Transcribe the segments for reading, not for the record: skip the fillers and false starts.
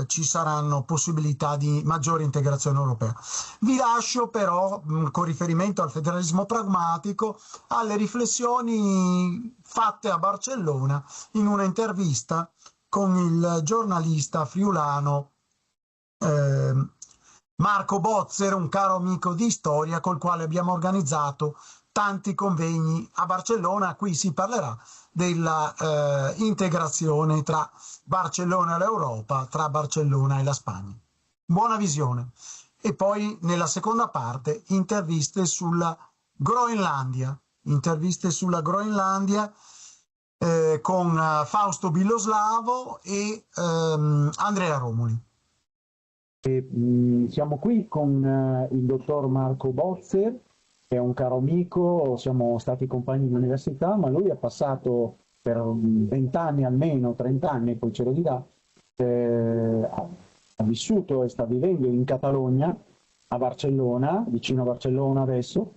ci saranno possibilità di maggiore integrazione europea. Vi lascio però, con riferimento al federalismo pragmatico, alle riflessioni fatte a Barcellona in una intervista con il giornalista friulano Marco Bozzer, un caro amico di storia col quale abbiamo organizzato tanti convegni a Barcellona. Qui si parlerà della integrazione tra Barcellona e l'Europa, tra Barcellona e la Spagna. Buona visione. E poi nella seconda parte interviste sulla Groenlandia con Fausto Biloslavo e Andrea Romoli. Siamo qui con il dottor Marco Bozzer, che è un caro amico, siamo stati compagni di università, ma lui ha passato per 20 anni almeno, 30 anni, poi ce lo dirà, ha vissuto e sta vivendo in Catalogna, a Barcellona, vicino a Barcellona adesso,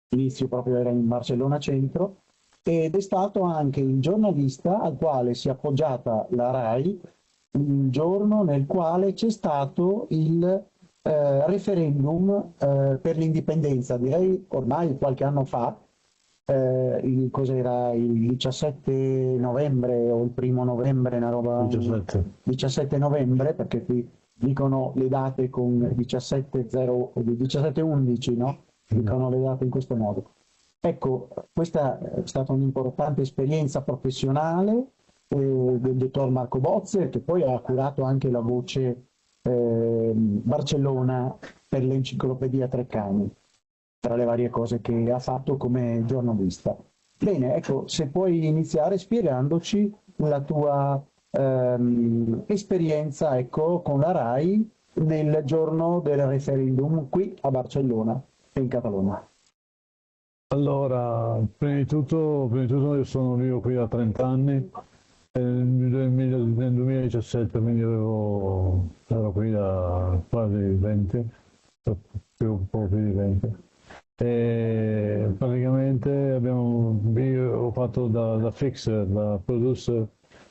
all'inizio proprio era in Barcellona centro, ed è stato anche il giornalista al quale si è appoggiata la RAI il giorno nel quale c'è stato il referendum per l'indipendenza, direi ormai qualche anno fa, cos'era il 17 novembre o il 1° novembre, una roba 17 novembre, perché qui dicono le date con 17-11, no? Dicono le date in questo modo. Ecco, questa è stata un'importante esperienza professionale del dottor Marco Bozzer, che poi ha curato anche la voce Barcellona per l'enciclopedia Treccani, tra le varie cose che ha fatto come giornalista. Bene, ecco, se puoi iniziare spiegandoci la tua esperienza, ecco, con la RAI nel giorno del referendum qui a Barcellona e in Catalogna. Allora, prima di tutto io sono vivo qui da 30 anni, nel 2017, quindi ero qui da quasi 20, un po' più di 20. E praticamente ho fatto da fixer, da producer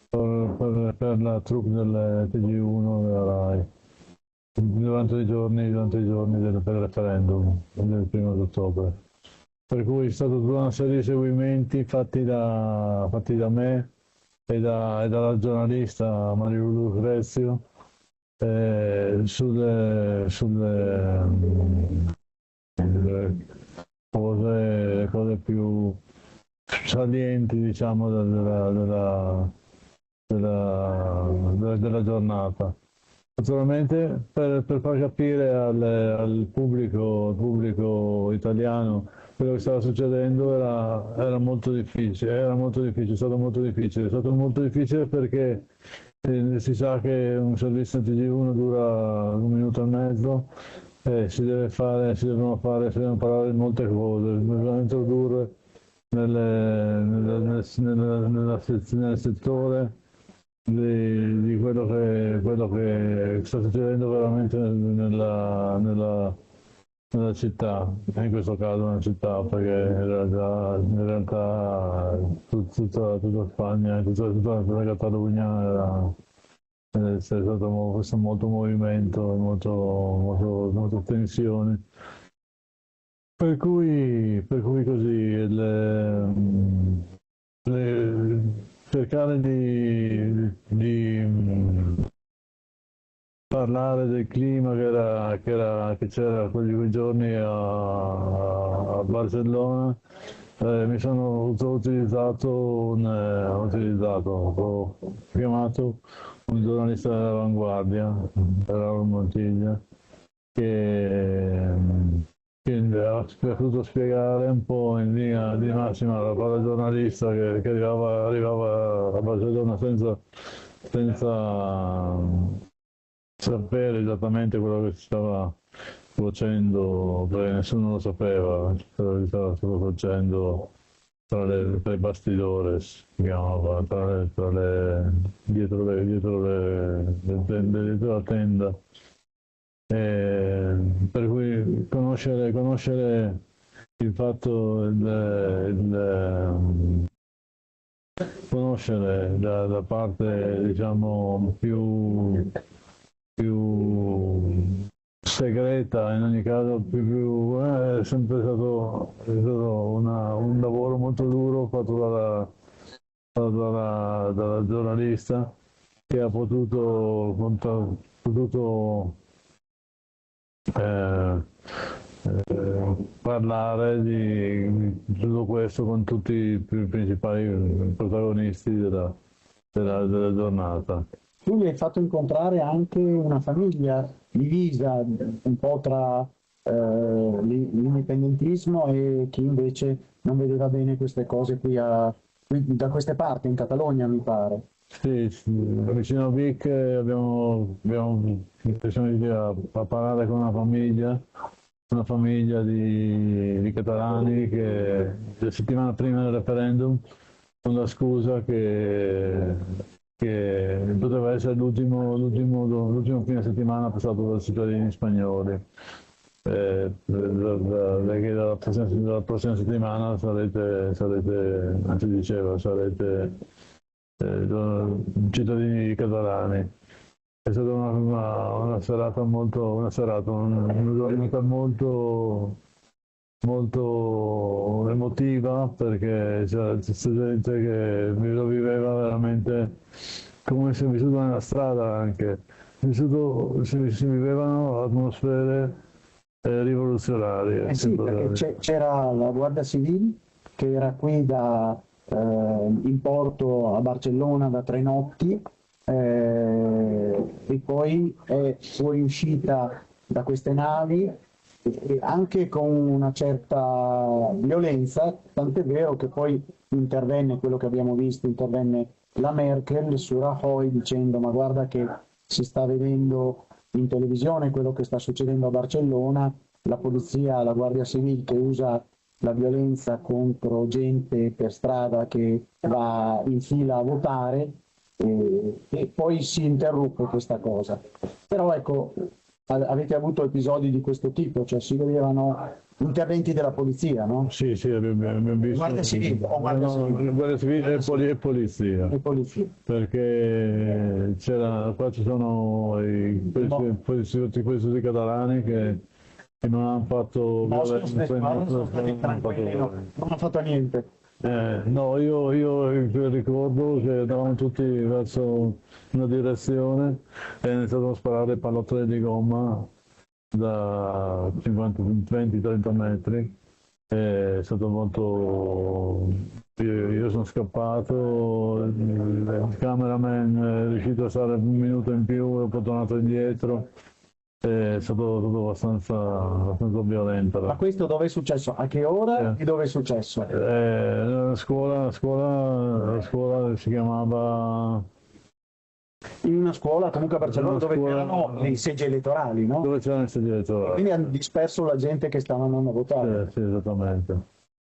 per la troupe del TG1 della RAI durante i giorni del referendum del 1° ottobre. Per cui è stata tutta una serie di seguimenti fatti da me e dalla giornalista Maria Lucrezio sulle cose più salienti, diciamo, della giornata. Naturalmente per far capire al pubblico italiano quello che stava succedendo era molto difficile, è stato molto difficile perché si sa che un servizio in TG1 dura 1 minuto e mezzo, si devono parlare di molte cose, bisogna introdurre nel settore di quello che sta succedendo veramente nella città, in questo caso una città, perché in realtà tutta Spagna, tutta la Catalogna c'è stato questo molto movimento, molto tensione. Per cui così cercare di parlare del clima che c'era quei giorni a Barcellona. Ho chiamato un giornalista dell'Avanguardia, Raul Montilla, che ha potuto spiegare un po' in linea di massima la giornalista che arrivava a Barcellona senza sapere esattamente quello che si stava facendo, perché nessuno lo sapeva, quello che stava facendo tra i bastidores, si chiamava, dietro la tenda. Per cui conoscere il fatto, conoscere da parte, diciamo, più segreta, in ogni caso è sempre stato un lavoro molto duro fatto dalla giornalista che ha potuto eh, parlare di tutto questo con tutti i principali protagonisti della giornata. Tu gli hai fatto incontrare anche una famiglia divisa un po' tra l'indipendentismo e chi invece non vedeva bene queste cose qui da queste parti, in Catalogna mi pare. Sì, sì, vicino a Vic siamo riusciti a parlare con una famiglia di catalani che la settimana prima del referendum, con la scusa che poteva essere l'ultimo fine settimana passato dai cittadini spagnoli. Perché dalla prossima settimana anzi diceva, sarete cittadini catalani. È stata una serata una giornata molto emotiva perché c'era gente che lo viveva veramente come se vissuto nella strada anche. Si vivevano atmosfere rivoluzionarie. Sì, perché c'era la Guardia Civile che era qui in porto a Barcellona da 3 notti e poi è fuoriuscita da queste navi anche con una certa violenza, tant'è vero che poi intervenne quello che abbiamo visto, intervenne la Merkel su Rajoy dicendo ma guarda che si sta vedendo in televisione quello che sta succedendo a Barcellona, la polizia, la Guardia Civile che usa la violenza contro gente per strada che va in fila a votare e poi si interruppe questa cosa. Però ecco, avete avuto episodi di questo tipo, cioè si vedevano interventi della polizia, no? Sì, abbiamo visto. Guardia Civile o Guardia Civile? Guardia Civile e polizia. E polizia. Perché qua ci sono questi catalani che non hanno fatto violenza, non hanno fatto niente. No, io ricordo che andavamo tutti verso una direzione e è iniziato a sparare pallottole di gomma da 20-30 metri. È stato molto. Io sono scappato, il cameraman è riuscito a stare un minuto in più e poi tornato indietro. È stato abbastanza violento. Ma questo dove è successo? A che ora e dove è successo? La scuola si chiamava. In una scuola comunque a Barcellona dove c'erano i seggi elettorali, no? Dove c'erano i seggi elettorali. Quindi hanno disperso la gente che stava andando a votare. Sì, esattamente.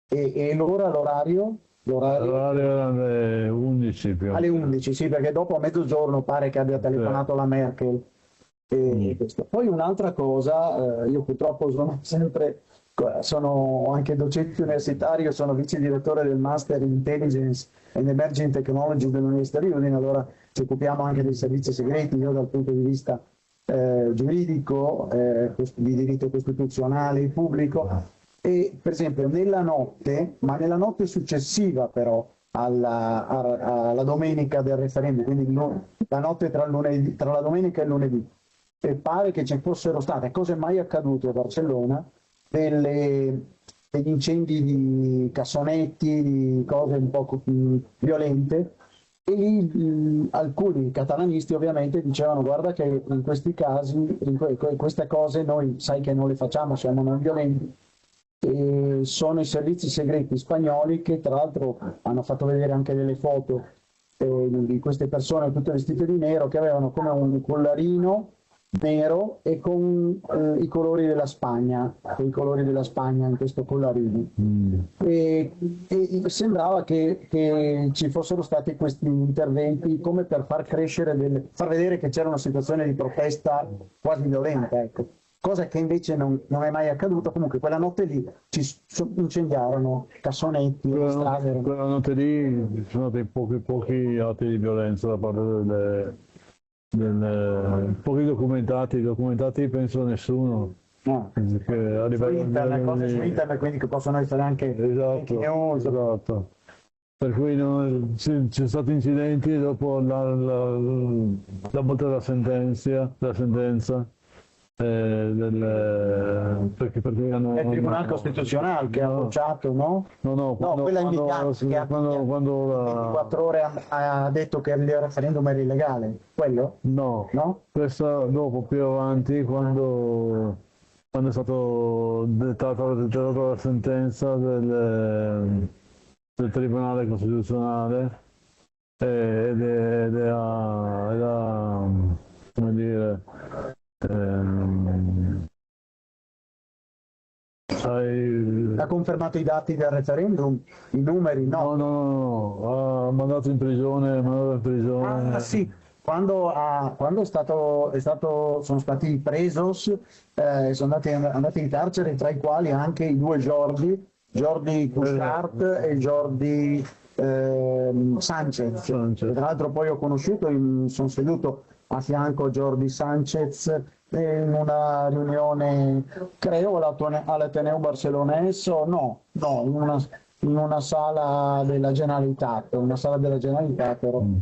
E l'orario? L'orario era alle 11 più. Alle 11, sì, perché dopo a mezzogiorno pare che abbia telefonato la Merkel. Poi un'altra cosa, io purtroppo sono anche docente universitario, sono vice direttore del Master in Intelligence and Emerging Technology dell'Università di Udine, allora ci occupiamo anche dei servizi segreti, io dal punto di vista giuridico, di diritto costituzionale pubblico, e per esempio nella notte successiva però alla domenica del referendum, quindi la notte tra la domenica e il lunedì, e pare che ci fossero state, cose mai accadute a Barcellona, degli incendi di cassonetti, di cose un po' violente, e lì alcuni catalanisti ovviamente dicevano guarda che in questi casi, queste cose noi sai che non le facciamo, siamo non violenti, e sono i servizi segreti spagnoli che tra l'altro hanno fatto vedere anche delle foto di queste persone tutte vestite di nero che avevano come un collarino nero e con i colori della Spagna, in questo collarino. E sembrava che ci fossero stati questi interventi come per far vedere che c'era una situazione di protesta quasi violenta, ecco. cosa che invece non è mai accaduta. Comunque quella notte lì incendiarono cassonetti, strade. Quella notte lì ci sono stati pochi atti di violenza da parte pochi documentati penso nessuno. No. Che a livello Cose su internet, quindi che possono essere anche fake news. Esatto. Per cui c'è stati incidenti dopo la volta della sentenza perché hanno, È il Tribunale Costituzionale che ha bocciato, no? No, quella indicata che quando 24 ore ha detto che il referendum era illegale, quello? No, No? questa dopo, più avanti, quando è stato dettata la sentenza del Tribunale Costituzionale ed era, come dire, Ha confermato i dati del referendum, i numeri, no? No, ha mandato in prigione. Ah, sì. Quando sono stati presos, sono andati in carcere, tra i quali anche i due Jordi Cushart e Jordi Sanchez. Tra l'altro poi ho conosciuto, sono seduto a fianco a Jordi Sanchez in una riunione, credo all'Ateneo Barcelonese, in una sala della Generalitat, ero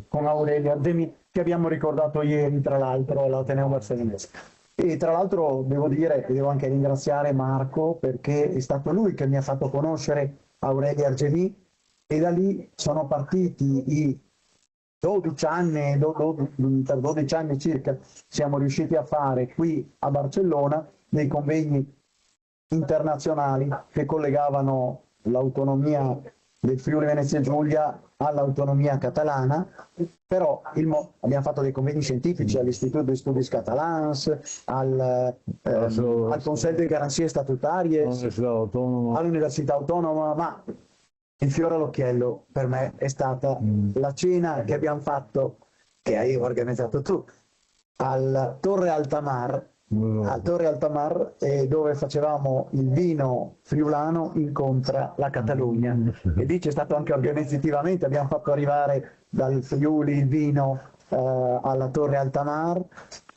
con Aurelia Ardemi, che abbiamo ricordato ieri tra l'altro all'Ateneo Barcelonese. E tra l'altro devo dire che devo anche ringraziare Marco, perché è stato lui che mi ha fatto conoscere Aurelia Argemì, e da lì sono partiti i 12 anni, per 12 anni circa siamo riusciti a fare qui a Barcellona dei convegni internazionali che collegavano l'autonomia del Friuli Venezia Giulia all'autonomia catalana, però abbiamo fatto dei convegni scientifici all'Istituto de Studis Catalans, al Conseil de Garanzie Statutarie, all'Università Autonoma, ma il fiore all'occhiello per me è stata la cena che abbiamo fatto, che hai organizzato tu, al Torre Altamar, dove facevamo il vino friulano incontra la Catalogna, e lì c'è stato anche organizzativamente, abbiamo fatto arrivare dal Friuli il vino alla Torre Altamar,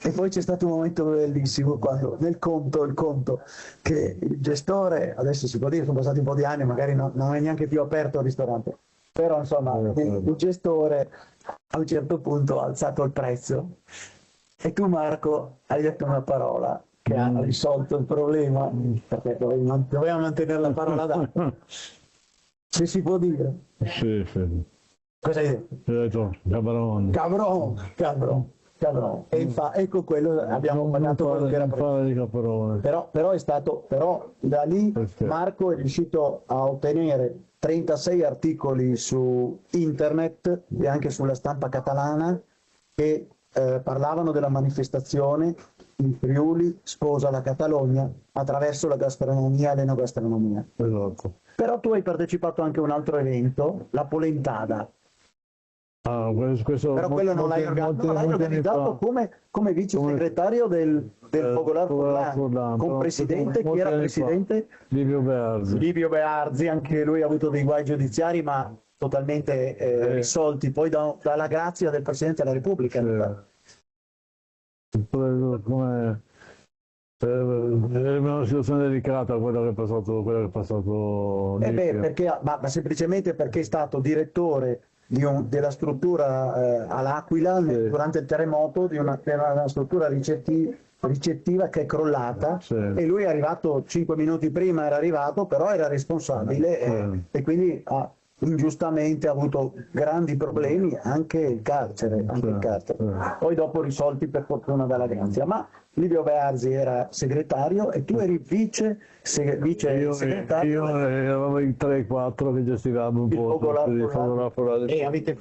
e poi c'è stato un momento bellissimo quando il conto che il gestore, adesso si può dire, sono passati un po' di anni, magari non è neanche più aperto il ristorante, però insomma il gestore a un certo punto ha alzato il prezzo, e tu Marco hai detto una parola che ha risolto il problema, perché doveva mantenere la parola data, se si può dire. Sì. Cosa hai detto? Ho detto Cabron. E con quello abbiamo pagato quello che era però è stato, da lì Marco è riuscito a ottenere 36 articoli su internet e anche sulla stampa catalana che parlavano della manifestazione il Friuli sposa la Catalogna attraverso la gastronomia e l'enogastronomia. Esatto. Però tu hai partecipato anche a un altro evento, la Polentada. Questo però quello non l'hai organizzato come vice segretario del Fogolar Furlan, con presidente, chi era presidente? Livio Bearzi, anche lui ha avuto dei guai giudiziari, ma totalmente risolti poi dalla grazia del Presidente della Repubblica. È una situazione delicata quella che è passato ma semplicemente perché è stato direttore della struttura all'Aquila durante il terremoto, di una struttura ricettiva che è crollata, e lui è arrivato 5 minuti prima, però era responsabile, e quindi ingiustamente ha avuto grandi problemi, anche il carcere. Poi dopo risolti per fortuna dalla grazia. Ma Livio Bearzi era segretario e tu eri vice segretario. Io eravamo in 3-4 che gestivamo un po' e avete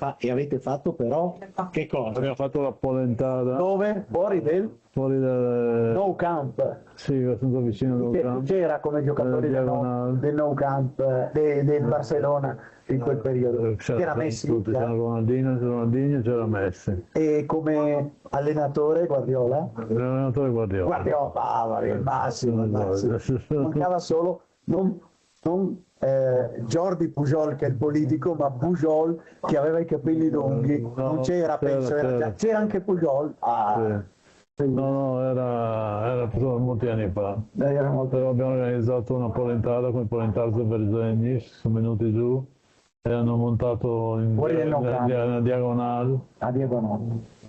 fatto però che cosa? Abbiamo fatto la Polentada. Dove? Fuori del Nou Camp. Sì, abbastanza vicino al Nou Camp. C'era come giocatore del Nou Camp del Barcellona in quel periodo? C'era Messi? C'era Ronaldinho e c'era Messi. E come allenatore Guardiola? L'allenatore Guardiola. Guardiola, il massimo, il massimo. Mancava solo non Jordi Pujol che è il politico, ma Pujol che aveva i capelli lunghi. Non c'era, penso, c'era anche Pujol. No, era molti anni fa. Però abbiamo organizzato una polentata con i Polentazzo Berzegni, sono venuti giù e hanno montato una diagonale,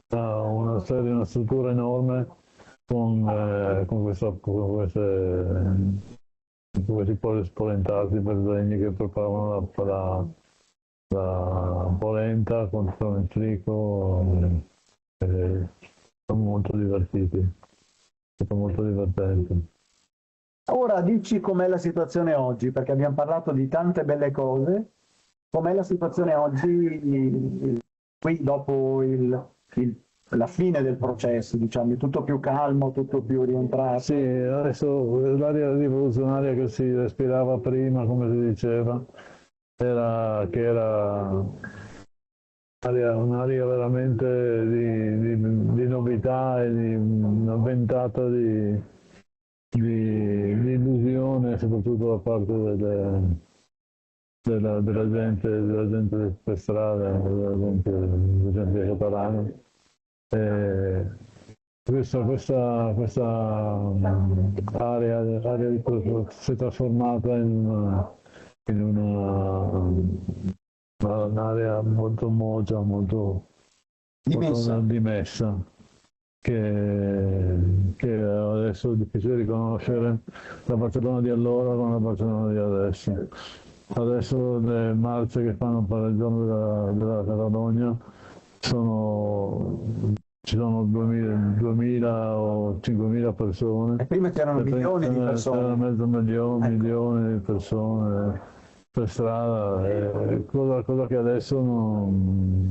una struttura enorme con questi polentazzi Berzegni che preparavano la polenta con il frico. Sono molto divertiti, è stato molto divertente. Ora dici com'è la situazione oggi, perché abbiamo parlato di tante belle cose. Com'è la situazione oggi, qui dopo la fine del processo, diciamo, è tutto più calmo, tutto più rientrato? Sì, adesso l'aria rivoluzionaria che si respirava prima, come si diceva, era un'aria veramente di novità e di una ventata di illusione, soprattutto da parte della gente per strada, della gente catalana. Questa area si è trasformata in un'area molto mogia, molto dimessa, che adesso è difficile riconoscere la Barcellona di allora con la Barcellona di adesso. Adesso le marce che fanno per il giorno della Catalogna ci sono 2000 o 5000 persone. E prima c'erano milioni di persone. C'era mezzo milione di persone per strada, cosa che adesso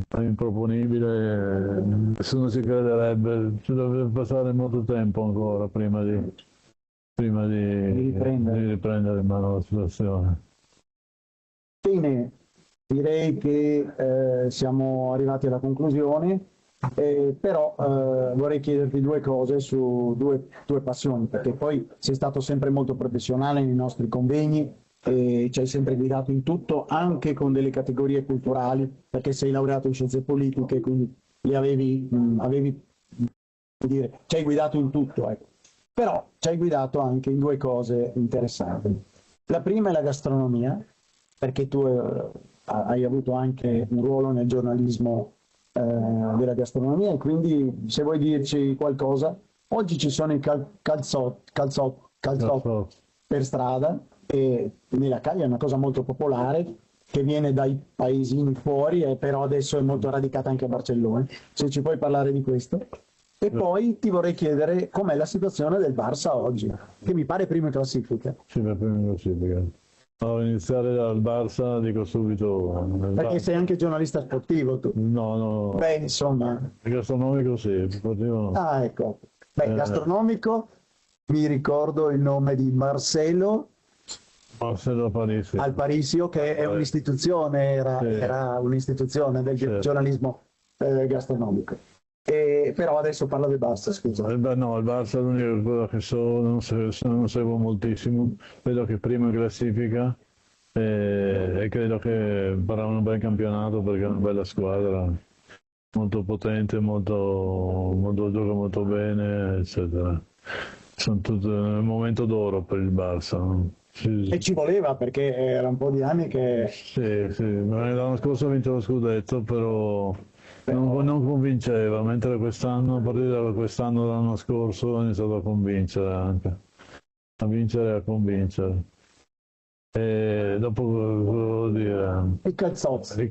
è improponibile, nessuno ci crederebbe, ci dovrebbe passare molto tempo ancora prima di riprendere in mano la situazione. Bene, direi che siamo arrivati alla conclusione, però vorrei chiederti due cose su due passioni, perché poi sei stato sempre molto professionale nei nostri convegni e ci hai sempre guidato in tutto, anche con delle categorie culturali, perché sei laureato in scienze politiche, quindi ci hai guidato in tutto, ecco. Però ci hai guidato anche in due cose interessanti. La prima è la gastronomia, perché tu hai avuto anche un ruolo nel giornalismo della gastronomia, e quindi se vuoi dirci qualcosa, oggi ci sono i calzotti per strada, e nella Caglia è una cosa molto popolare che viene dai paesini fuori, e però adesso è molto radicata anche a Barcellona. Se ci puoi parlare di questo. E poi ti vorrei chiedere com'è la situazione del Barça oggi, che mi pare primo in classifica. Sì, primo in classifica. A iniziare dal Barça dico subito. Perché sei anche giornalista sportivo tu? No. Beh, insomma. Gastronomico sì, sportivo no. Ah, ecco. Beh, gastronomico mi ricordo il nome di Marcelo Alparisio, che è un'istituzione, era un'istituzione del giornalismo gastronomico. Però adesso parlo del Barça, scusa. No, il Barça è l'unica cosa che non seguo moltissimo, vedo che primo in classifica e credo che farà un bel campionato perché è una bella squadra, molto potente, gioca molto bene, eccetera. Sono tutto un momento d'oro per il Barça. No? Sì. E ci voleva, perché era un po' di anni che... Sì, l'anno scorso ha vinto lo scudetto, però non convinceva, mentre quest'anno, a partire da quest'anno, l'anno scorso, ha iniziato a convincere anche, a vincere e a convincere. E dopo, volevo dire... I calzotti.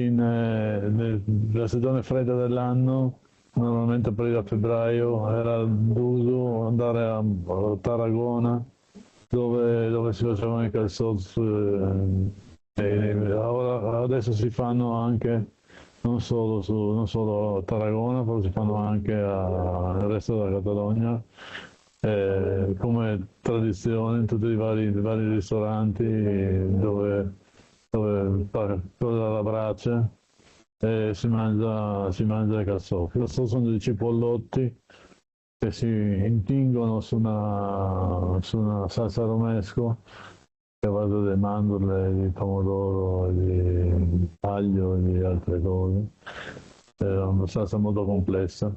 Nella stagione fredda dell'anno, normalmente a febbraio, era d'uso andare a Tarragona, dove si facevano i calzotti. Adesso si fanno anche non solo a Tarragona, però si fanno anche nel resto della Catalogna, come tradizione in tutti i vari ristoranti dove dove fa cosa alla brace e si mangia i carciofi. Questi sono dei cipollotti che si intingono su una salsa romesco che va delle mandorle, di pomodoro, di aglio e di altre cose. È una salsa molto complessa.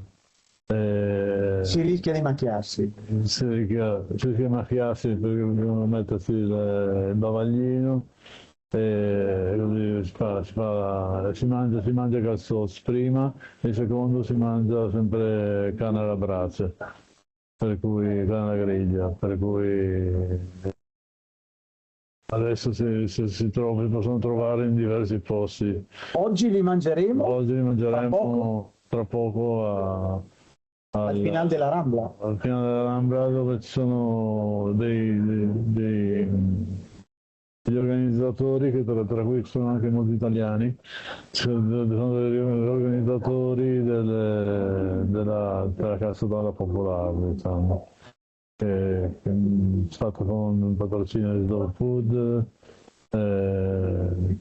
Si rischia di macchiarsi. Si rischia di macchiarsi perché dobbiamo mettersi il bavaglino e così si mangia calzos prima e secondo si mangia sempre carne alla brace, per cui carne alla griglia, per cui adesso si possono trovare in diversi posti. Oggi li mangeremo. Oggi li Tra poco? mangeremo tra poco Al finale della Rambla. al finale della Rambla, dove ci sono degli organizzatori, che tra cui ci sono anche molti italiani, sono degli organizzatori della Cassadola Popolare, diciamo, che è stato con un patrocinio di Dog Food,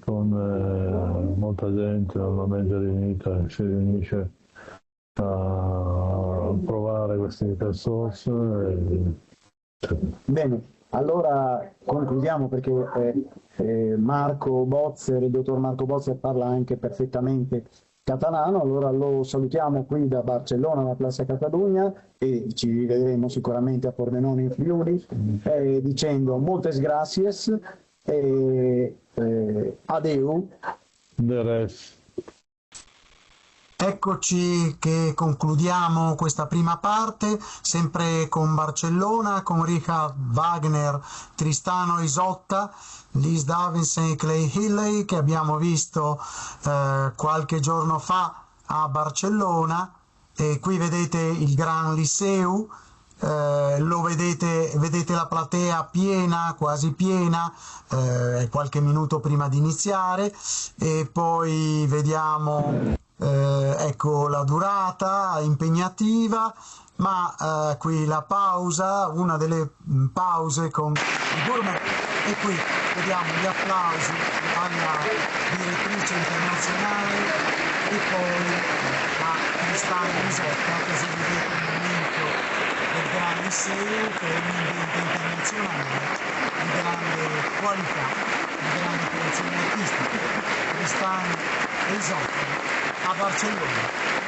con molta gente normalmente riunita, che si riunisce a provare questi sauce. Bene, allora concludiamo perché Marco Bozzer, il dottor Marco Bozzer parla anche perfettamente catalano, allora lo salutiamo qui da Barcellona, da Plaza Catalunya, e ci rivedremo sicuramente a Pordenone in Friuli, dicendo moltes gracias e adeu. The rest. Eccoci che concludiamo questa prima parte, sempre con Barcellona, con Richard Wagner, Tristano Isotta, Liz Davidson e Clay Healy, che abbiamo visto qualche giorno fa a Barcellona. E qui vedete il Gran Liceu, lo vedete la platea piena, quasi piena, qualche minuto prima di iniziare, e poi vediamo ecco la durata impegnativa, ma qui la pausa, una delle pause con i gourmet, e qui vediamo gli applausi alla direttrice internazionale e poi a Tristano Isotta, che si vedete il momento del Gran Liceu, che è un ambiente internazionale di grande qualità, di grande creazione artistica. Tristano Isotta a Barcellona.